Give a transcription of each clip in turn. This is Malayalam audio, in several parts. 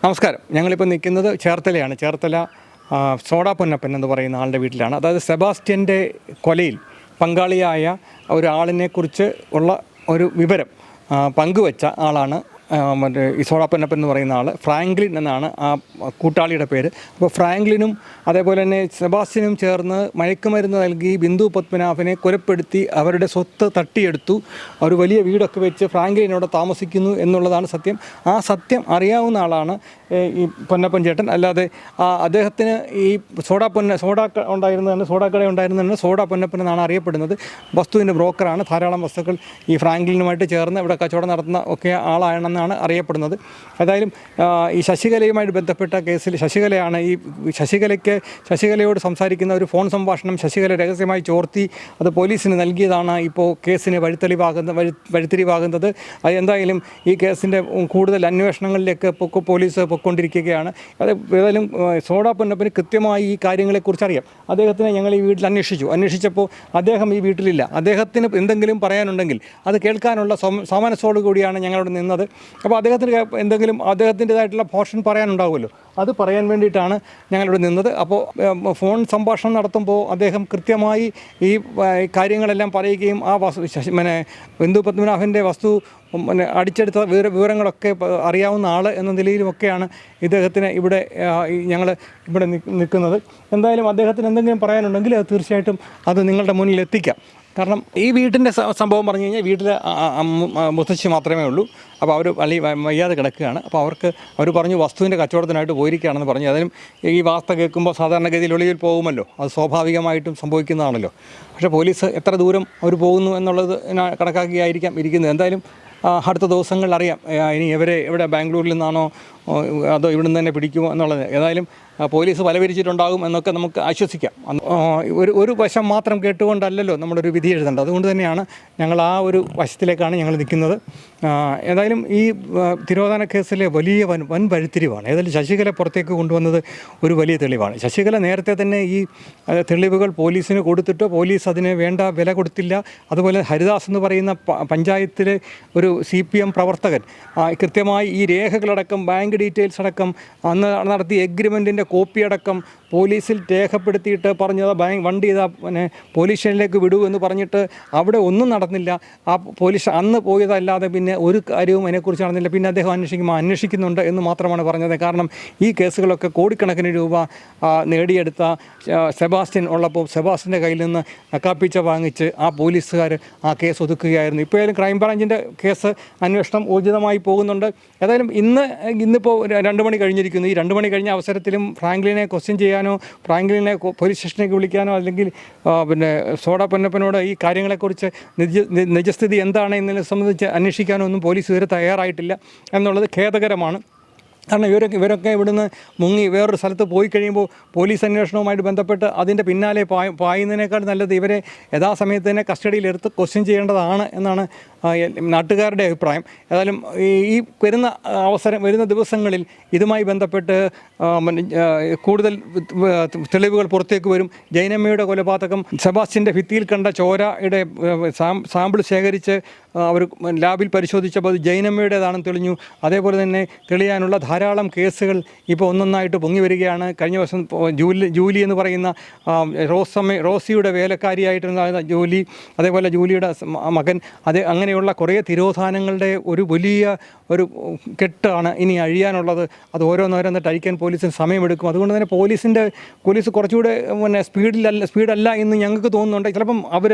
നമസ്കാരം. ഞങ്ങളിപ്പോൾ നിൽക്കുന്നത് ചേർത്തലയാണ്. ചേർത്തല സോഡ പൊന്നപ്പൻ എന്ന് പറയുന്ന ആളുടെ വീട്ടിലാണ്. അതായത് സെബാസ്റ്റ്യൻ്റെ കൊലയിൽ പങ്കാളിയായ ഒരാളിനെക്കുറിച്ച് ഉള്ള ഒരു വിവരം പങ്കുവച്ച ആളാണ് മറ്റേ ഈ സോഡ പൊന്നപ്പൻ എന്ന് പറയുന്ന ആൾ. ഫ്രാങ്ക്ലിൻ എന്നാണ് ആ കൂട്ടാളിയുടെ പേര്. അപ്പോൾ ഫ്രാങ്ക്ലിനും അതേപോലെ തന്നെ സെബാസ്റ്റ്യനും ചേർന്ന് മയക്കുമരുന്ന് നൽകി ബിന്ദു പത്മനാഭനെ കൊലപ്പെടുത്തി അവരുടെ സ്വത്ത് തട്ടിയെടുത്തു. ഒരു വലിയ വീടൊക്കെ വെച്ച് ഫ്രാങ്ക്ലിനോട് താമസിക്കുന്നു എന്നുള്ളതാണ് സത്യം. ആ സത്യം അറിയാവുന്ന ആളാണ് ഈ പൊന്നപ്പൻ ചേട്ടൻ. അല്ലാതെ അദ്ദേഹത്തിന് ഈ സോഡ ഉണ്ടായിരുന്നതാണ്, സോഡാക്കട ഉണ്ടായിരുന്നതാണ് സോഡ പൊന്നപ്പൻ എന്നാണ് അറിയപ്പെടുന്നത്. വസ്തുവിൻ്റെ ബ്രോക്കറാണ്. ധാരാളം വസ്തുക്കൾ ഈ ഫ്രാങ്ക്ലിനുമായിട്ട് ചേർന്ന് ഇവിടെ കച്ചവടം നടത്തുന്ന ഒക്കെ ആളാണെന്നാണ് അറിയപ്പെടുന്നത്. ഏതായാലും ഈ ശശികലയുമായിട്ട് ബന്ധപ്പെട്ട കേസിൽ ശശികലയോട് സംസാരിക്കുന്ന ഒരു ഫോൺ സംഭാഷണം ശശികല രഹസ്യമായി ചോർത്തി അത് പോലീസിന് നൽകിയതാണ് ഇപ്പോൾ കേസിന് വഴിത്തിരിവാകുന്നത്. അത് എന്തായാലും ഈ കേസിൻ്റെ കൂടുതൽ അന്വേഷണങ്ങളിലേക്ക് പോലീസ് പൊയ്ക്കൊണ്ടിരിക്കുകയാണ്. ഏതായാലും സോഡ പൊന്നപ്പന് കൃത്യമായി ഈ കാര്യങ്ങളെക്കുറിച്ച് അറിയാം. അദ്ദേഹത്തിനെ ഞങ്ങൾ ഈ വീട്ടിൽ അന്വേഷിച്ചപ്പോൾ അദ്ദേഹം ഈ വീട്ടിലില്ല. അദ്ദേഹത്തിന് എന്തെങ്കിലും പറയാനുണ്ടെങ്കിൽ അത് കേൾക്കാനുള്ള സമനസ്സോടു കൂടിയാണ് ഞങ്ങളോട് നിന്നത്. അപ്പോൾ അദ്ദേഹത്തിന് എന്തെങ്കിലും അദ്ദേഹത്തിൻ്റെതായിട്ടുള്ള പോർഷൻ പറയാനുണ്ടാവുമല്ലോ, അത് പറയാൻ വേണ്ടിയിട്ടാണ് ഞങ്ങളിവിടെ നിന്നത്. അപ്പോൾ ഫോൺ സംഭാഷണം നടത്തുമ്പോൾ അദ്ദേഹം കൃത്യമായി ഈ കാര്യങ്ങളെല്ലാം പറയുകയും ആ ബിന്ദു പത്മനാഭൻ്റെ വസ്തു അടിച്ചെടുത്ത വിവരങ്ങളൊക്കെ അറിയാവുന്ന ആൾ എന്ന നിലയിലുമൊക്കെയാണ് ഇദ്ദേഹത്തിന് ഞങ്ങൾ ഇവിടെ നിൽക്കുന്നത്. എന്തായാലും അദ്ദേഹത്തിന് എന്തെങ്കിലും പറയാനുണ്ടെങ്കിൽ അത് തീർച്ചയായിട്ടും അത് നിങ്ങളുടെ മുന്നിൽ എത്തിക്കാം. കാരണം ഈ വീട്ടിൻ്റെ സംഭവം പറഞ്ഞു കഴിഞ്ഞാൽ വീട്ടിൽ മുത്തശ്ശി മാത്രമേ ഉള്ളൂ. അപ്പോൾ അവർ വയ്യാതെ കിടക്കുകയാണ്. അപ്പോൾ അവർ പറഞ്ഞു വസ്തുവിൻ്റെ കച്ചവടത്തിനായിട്ട് പോയിരിക്കുകയാണെന്ന് പറഞ്ഞു. അതിനും ഈ വാർത്ത കേൾക്കുമ്പോൾ സാധാരണഗതിയിൽ ഒളിവിൽ പോകുമല്ലോ, അത് സ്വാഭാവികമായിട്ടും സംഭവിക്കുന്നതാണല്ലോ. പക്ഷേ പോലീസ് എത്ര ദൂരം അവർ പോകുന്നു എന്നുള്ളത് കണക്കാക്കിയായിരിക്കാം ഇരിക്കുന്നത്. എന്തായാലും അടുത്ത ദിവസങ്ങളിൽ അറിയാം ഇനി എവിടെ ബാംഗ്ലൂരിൽ നിന്നാണോ അതോ ഇവിടെ നിന്ന് തന്നെ പിടിക്കുമോ എന്നുള്ളത്. ഏതായാലും പോലീസ് വലവിരിച്ചിട്ടുണ്ടാകും എന്നൊക്കെ നമുക്ക് ആശ്വസിക്കാം. ഒരു വശം മാത്രം കേട്ടുകൊണ്ടല്ലല്ലോ നമ്മളൊരു വിധി എഴുതേണ്ടത്. അതുകൊണ്ട് തന്നെയാണ് ഞങ്ങൾ ആ ഒരു വശത്തിലേക്കാണ് ഞങ്ങൾ നിൽക്കുന്നത്. ഏതായാലും ഈ തിരോധാന കേസിലെ വലിയ വൻ വഴിത്തിരിവാണ്. ഏതായാലും ശശികല പുറത്തേക്ക് കൊണ്ടുവന്നത് ഒരു വലിയ തെളിവാണ്. ശശികല നേരത്തെ തന്നെ ഈ തെളിവുകൾ പോലീസിന് കൊടുത്തിട്ട് പോലീസ് അതിന് വേണ്ട വില കൊടുത്തില്ല. അതുപോലെ ഹരിദാസ് എന്ന് പറയുന്ന പഞ്ചായത്തിലെ ഒരു CPM പ്രവർത്തകൻ കൃത്യമായി ഈ രേഖകളടക്കം ബാങ്ക് ഡീറ്റെയിൽസ് അടക്കം അന്ന് നടത്തിയ എഗ്രിമെൻറ്റിൻ്റെ കോപ്പി അടക്കം പോലീസിൽ രേഖപ്പെടുത്തിയിട്ട് പറഞ്ഞത് വണ്ടി പോലീസ് സ്റ്റേഷനിലേക്ക് വിടൂ എന്ന് പറഞ്ഞിട്ട് അവിടെ ഒന്നും നടന്നില്ല. ആ പോലീസ് അന്ന് പോയതല്ലാതെ പിന്നെ ഒരു കാര്യവും അതിനെക്കുറിച്ച് നടന്നില്ല. പിന്നെ അദ്ദേഹം അന്വേഷിക്കുന്നുണ്ട് എന്ന് മാത്രമാണ് പറഞ്ഞത്. കാരണം ഈ കേസുകളൊക്കെ കോടിക്കണക്കിന് രൂപ നേടിയെടുത്ത സെബാസ്റ്റ്യൻ ഉള്ളപ്പോൾ സെബാസ്റ്റ്യൻ്റെ കയ്യിൽ നിന്ന് നക്കാപ്പിച്ച വാങ്ങിച്ച് ആ പോലീസുകാർ ആ കേസ് ഒതുക്കുകയായിരുന്നു. ഇപ്പോഴും ക്രൈംബ്രാഞ്ചിൻ്റെ കേസ് അന്വേഷണം ഊർജിതമായി പോകുന്നുണ്ട്. ഏതായാലും ഇന്നിപ്പോൾ 2 മണി കഴിഞ്ഞിരിക്കുന്നു. ഈ 2 മണി കഴിഞ്ഞ അവസരത്തിലും ഫ്രാങ്ക്ലിനെ ക്വസ്റ്റ്യൻ ചെയ്യാനോ ഫ്രാങ്ക്ലിനെ പോലീസ് സ്റ്റേഷനിലേക്ക് വിളിക്കാനോ അല്ലെങ്കിൽ സോഡ പൊന്നപ്പനോട് ഈ കാര്യങ്ങളെക്കുറിച്ച് നിജസ്ഥിതി എന്താണ് എന്നതിനെ സംബന്ധിച്ച് അന്വേഷിക്കാനോ ഒന്നും പോലീസ് ഇതുവരെ തയ്യാറായിട്ടില്ല എന്നുള്ളത് ഖേദകരമാണ്. കാരണം ഇവരൊക്കെ ഇവിടുന്ന് മുങ്ങി വേറൊരു സ്ഥലത്ത് പോയി കഴിയുമ്പോൾ പോലീസ് അന്വേഷണവുമായിട്ട് ബന്ധപ്പെട്ട് അതിൻ്റെ പിന്നാലെ പായുന്നതിനേക്കാൾ നല്ലത് ഇവരെ യഥാസമയത്ത് തന്നെ കസ്റ്റഡിയിലെടുത്ത് ക്വസ്റ്റ്യൻ ചെയ്യേണ്ടതാണ് എന്നാണ് നാട്ടുകാരുടെ അഭിപ്രായം. ഏതായാലും ഈ വരുന്ന ദിവസങ്ങളിൽ ഇതുമായി ബന്ധപ്പെട്ട് കൂടുതൽ തെളിവുകൾ പുറത്തേക്ക് വരും. ജൈനമ്മയുടെ കൊലപാതകം, സെബാസ്റ്റ്യൻ്റെ ഭിത്തിയിൽ കണ്ട ചോരയുടെ സാമ്പിൾ ശേഖരിച്ച് അവർ ലാബിൽ പരിശോധിച്ചപ്പോൾ അത് ജൈനമ്മയുടേതാണെന്ന് തെളിഞ്ഞു. അതേപോലെ തന്നെ തെളിയാനുള്ള ധാരാളം കേസുകൾ ഇപ്പോൾ ഒന്നൊന്നായിട്ട് പൊങ്ങി വരികയാണ്. കഴിഞ്ഞ വർഷം ജൂലി എന്ന് പറയുന്ന റോസിയുടെ വേലക്കാരിയായിട്ടുള്ള ജൂലി, അതേപോലെ ജൂലിയുടെ മകൻ, അങ്ങനെയുള്ള കുറേ തിരോധാനങ്ങളുടെ ഒരു വലിയ കെട്ടാണ് ഇനി അഴിയാനുള്ളത്. അത് ഓരോന്നോരോന്നിട്ട് അഴിക്കാൻ പോലീസിന് സമയമെടുക്കും. അതുകൊണ്ട് തന്നെ പോലീസ് കുറച്ചുകൂടെ സ്പീഡല്ല എന്ന് ഞങ്ങൾക്ക് തോന്നുന്നുണ്ട്. ചിലപ്പം അവർ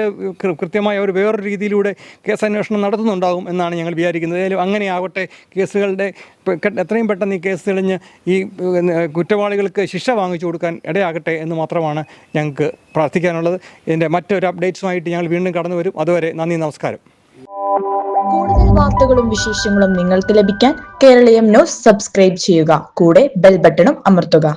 കൃത്യമായി അവർ വേറൊരു രീതിയിലൂടെ കേസ് അന്വേഷണം നടത്തുന്നുണ്ടാകും എന്നാണ് ഞങ്ങൾ വിചാരിക്കുന്നത്. ഏതായാലും അങ്ങനെ ആവട്ടെ. കേസുകളുടെ എത്രയും പെട്ടെന്ന് ഈ കേസ് തെളിഞ്ഞ് ഈ കുറ്റവാളികൾക്ക് ശിക്ഷ വാങ്ങിച്ചു കൊടുക്കാൻ ഇടയാകട്ടെ എന്ന് മാത്രമാണ് ഞങ്ങൾക്ക് പ്രാർത്ഥിക്കാനുള്ളത്. ഇതിൻ്റെ മറ്റൊരു അപ്ഡേറ്റ്സുമായിട്ട് ഞങ്ങൾ വീണ്ടും കടന്നു വരും. അതുവരെ നന്ദി, നമസ്കാരം. കൂടുതൽ വാർത്തകളും വിശേഷങ്ങളും നിങ്ങൾക്ക് ലഭിക്കാൻ കേരളീയം ന്യൂസ് സബ്സ്ക്രൈബ് ചെയ്യുക. കൂടെ ബെൽ ബട്ടണും അമർത്തുക.